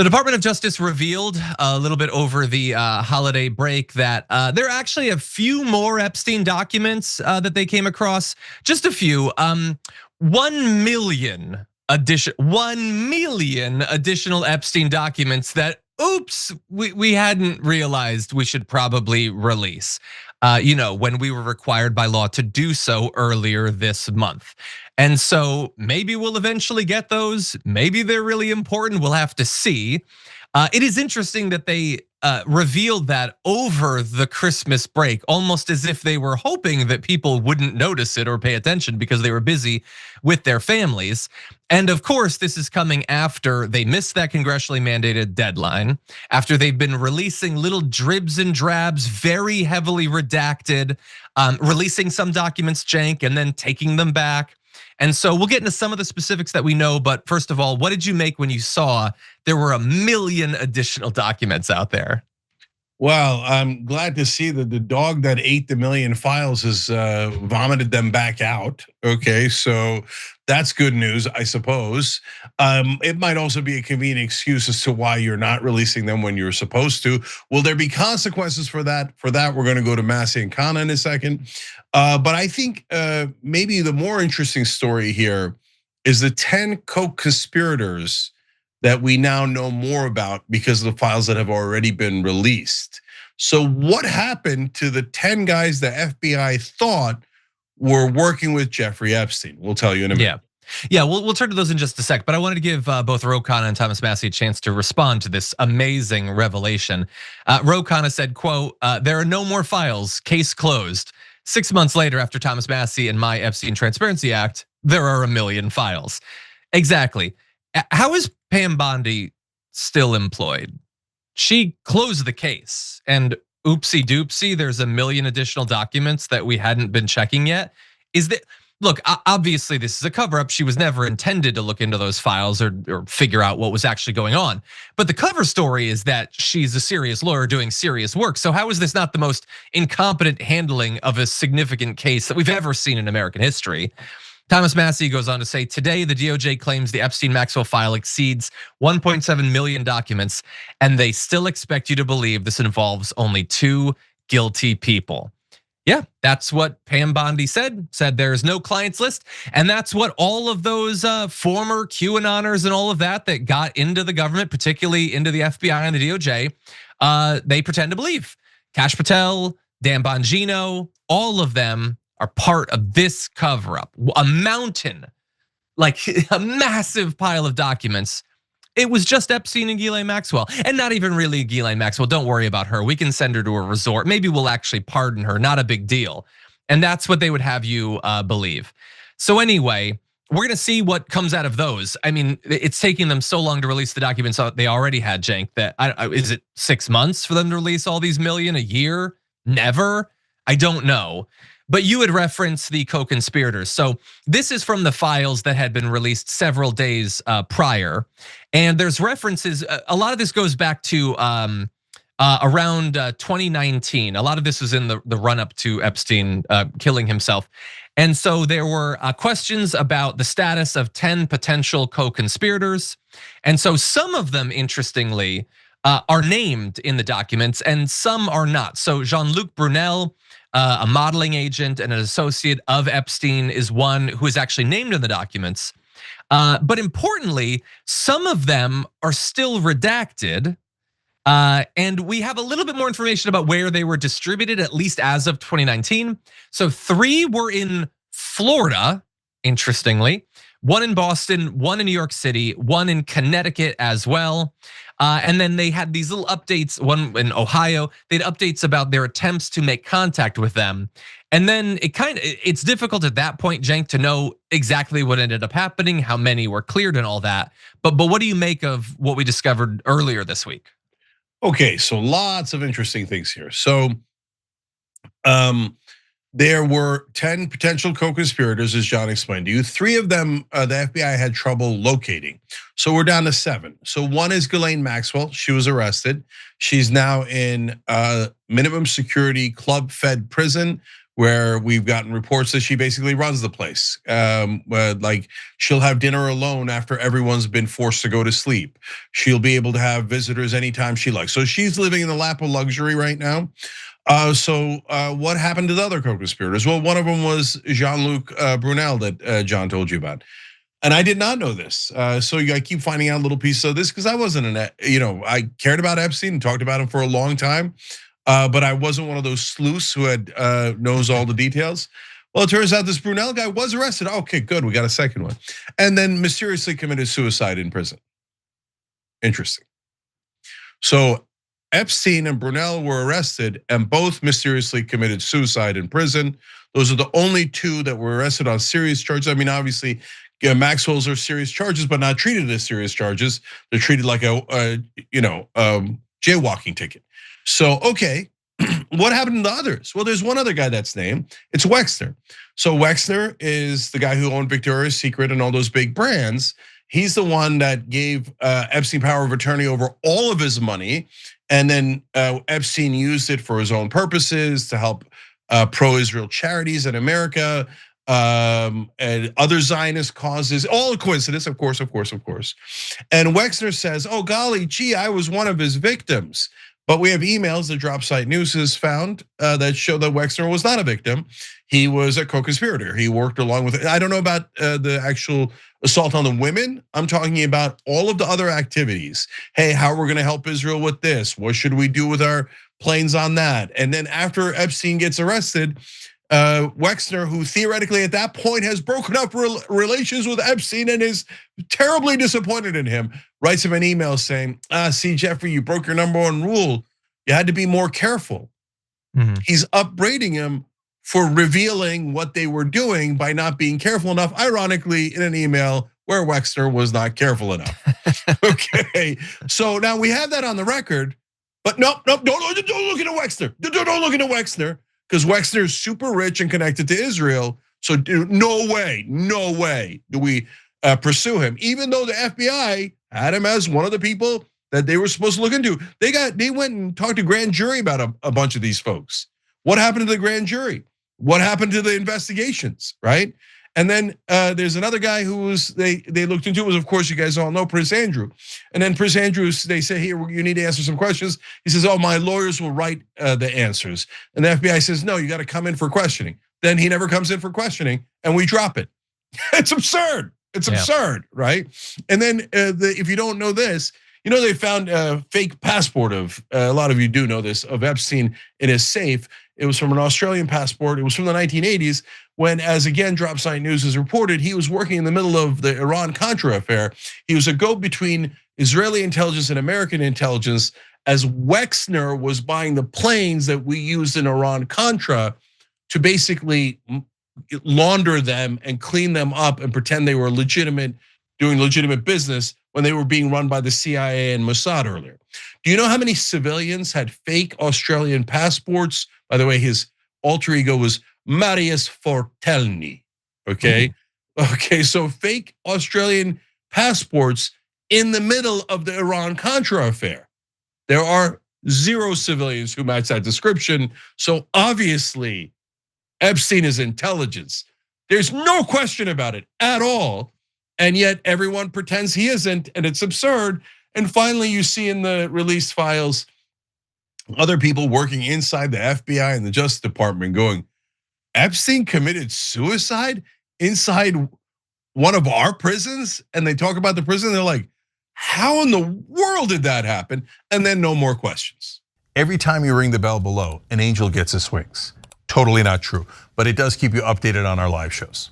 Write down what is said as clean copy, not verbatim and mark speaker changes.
Speaker 1: The Department of Justice revealed a little bit over the holiday break that there are actually a few more Epstein documents that they came across. Just a few. 1 million additional Epstein documents that, oops, we hadn't realized we should probably release. When we were required by law to do so earlier this month. And so maybe we'll eventually get those. Maybe they're really important. We'll have to see. It is interesting that they revealed that over the Christmas break, almost as if they were hoping that people wouldn't notice it or pay attention because they were busy with their families. And of course, this is coming after they missed that congressionally mandated deadline, after they've been releasing little dribs and drabs, very heavily redacted, releasing some documents, Cenk, and then taking them back. And so we'll get into some of the specifics that we know, but first of all, what did you make when you saw there were 1 million additional documents out there?
Speaker 2: Well, I'm glad to see that the dog that ate the million files has vomited them back out. Okay, so that's good news, I suppose. It might also be a convenient excuse as to why you're not releasing them when you're supposed to. Will there be consequences for that? For that, we're gonna go to Massie and Khanna in a second. But I think maybe the more interesting story here is the 10 co-conspirators that we now know more about because of the files that have already been released. So what happened to the 10 guys the FBI thought were working with Jeffrey Epstein? We'll tell you in a minute.
Speaker 1: Yeah, we'll turn to those in just a sec, but I wanted to give both Khanna and Thomas Massie a chance to respond to this amazing revelation. Khanna said, quote, "There are no more files, case closed." 6 months later, after Thomas Massie and my Epstein Transparency Act, there are 1 million files. Exactly. How is Pam Bondi still employed? She closed the case, and oopsie doopsie, there's 1 million additional documents that we hadn't been checking yet. Is that, look, obviously this is a cover up. She was never intended to look into those files or figure out what was actually going on. But the cover story is that she's a serious lawyer doing serious work. So how is this not the most incompetent handling of a significant case that we've ever seen in American history? Thomas Massie goes on to say, today the DOJ claims the Epstein-Maxwell file exceeds 1.7 million documents, and they still expect you to believe this involves only 2 guilty people. Yeah, that's what Pam Bondi said there's no clients list. And that's what all of those former QAnoners and all of that got into the government, particularly into the FBI and the DOJ, they pretend to believe. Kash Patel, Dan Bongino, all of them are part of this cover up. A mountain, like a massive pile of documents. It was just Epstein and Ghislaine Maxwell, and not even really Ghislaine Maxwell. Don't worry about her. We can send her to a resort. Maybe we'll actually pardon her. Not a big deal. And that's what they would have you believe. So anyway, we're gonna see what comes out of those. I mean, it's taking them so long to release the documents they already had, Cenk, that is it 6 months for them to release all these million? A year? Never? I don't know. But you had referenced the co-conspirators. So this is from the files that had been released several days prior. And there's references, a lot of this goes back to around 2019. A lot of this was in the run up to Epstein killing himself. And so there were questions about the status of 10 potential co-conspirators. And so some of them, interestingly, are named in the documents and some are not. So Jean-Luc Brunel, a modeling agent and an associate of Epstein, is one who is actually named in the documents. But importantly, some of them are still redacted. And we have a little bit more information about where they were distributed, at least as of 2019. So 3 were in Florida, interestingly. 1 in Boston, 1 in New York City, 1 in Connecticut as well. And then they had these little updates, 1 in Ohio. They had updates about their attempts to make contact with them. And then it's difficult at that point, Cenk, to know exactly what ended up happening, how many were cleared and all that. But what do you make of what we discovered earlier this week?
Speaker 2: Okay, so lots of interesting things here. So there were 10 potential co-conspirators, as John explained to you. 3 of them, the FBI had trouble locating. So we're down to 7. So 1 is Ghislaine Maxwell. She was arrested. She's now in minimum security club fed prison where we've gotten reports that she basically runs the place. Like she'll have dinner alone after everyone's been forced to go to sleep. She'll be able to have visitors anytime she likes. So she's living in the lap of luxury right now. What happened to the other co-conspirators? Well, one of them was Jean-Luc Brunel that John told you about. And I did not know this. So I keep finding out little pieces of this because I wasn't I cared about Epstein and talked about him for a long time. But I wasn't one of those sleuths who had knows all the details. Well, it turns out this Brunel guy was arrested. Okay, good, we got a second one. And then mysteriously committed suicide in prison. Interesting. So Epstein and Brunel were arrested and both mysteriously committed suicide in prison. Those are the only two that were arrested on serious charges. I mean, obviously, Maxwell's are serious charges, but not treated as serious charges. They're treated like a jaywalking ticket. So, okay, what happened to the others? Well, there's one other guy that's named. It's Wexner. So Wexner is the guy who owned Victoria's Secret and all those big brands. He's the one that gave Epstein power of attorney over all of his money. And then Epstein used it for his own purposes to help pro-Israel charities in America, and other Zionist causes, all a coincidence, of course. And Wexner says, oh golly, gee, I was one of his victims. But we have emails that Drop Site News has found that show that Wexner was not a victim. He was a co-conspirator. He worked along with, I don't know about the actual assault on the women. I'm talking about all of the other activities. Hey, how are we gonna help Israel with this? What should we do with our planes on that? And then after Epstein gets arrested, Wexner, who theoretically at that point has broken up relations with Epstein and is terribly disappointed in him, writes him an email saying, see, Jeffrey, you broke your number one rule. You had to be more careful. He's upbraiding him for revealing what they were doing by not being careful enough, ironically, in an email where Wexner was not careful enough. Okay, so now we have that on the record, but nope, don't look into Wexner. Don't look into Wexner. Because Wexner is super rich and connected to Israel. So no way do we pursue him. Even though the FBI had him as one of the people that they were supposed to look into. They went and talked to grand jury about a bunch of these folks. What happened to the grand jury? What happened to the investigations, right? And then there's another guy who was they looked into, was, of course, you guys all know, Prince Andrew. And then Prince Andrew, they say, here, you need to answer some questions. He says, oh, my lawyers will write the answers. And the FBI says, no, you got to come in for questioning. Then he never comes in for questioning and we drop it. It's absurd. It's absurd, right? And then if you don't know this, they found a fake passport of, a lot of you do know this, of Epstein in his safe. It was from an Australian passport. It was from the 1980s when, as again, Drop Site News has reported, he was working in the middle of the Iran-Contra affair. He was a go between Israeli intelligence and American intelligence as Wexner was buying the planes that we used in Iran-Contra to basically launder them and clean them up and pretend they were legitimate, doing legitimate business when they were being run by the CIA and Mossad earlier. Do you know how many civilians had fake Australian passports? By the way, his alter ego was Marius Fortelny, okay? Okay, so fake Australian passports in the middle of the Iran-Contra affair. There are 0 civilians who match that description, so obviously Epstein is intelligence. There's no question about it at all, and yet everyone pretends he isn't, and it's absurd. And finally, you see in the released files, other people working inside the FBI and the Justice Department going, Epstein committed suicide inside one of our prisons? And they talk about the prison, they're like, how in the world did that happen? And then no more questions.
Speaker 3: Every time you ring the bell below, an angel gets his wings. Totally not true, but it does keep you updated on our live shows.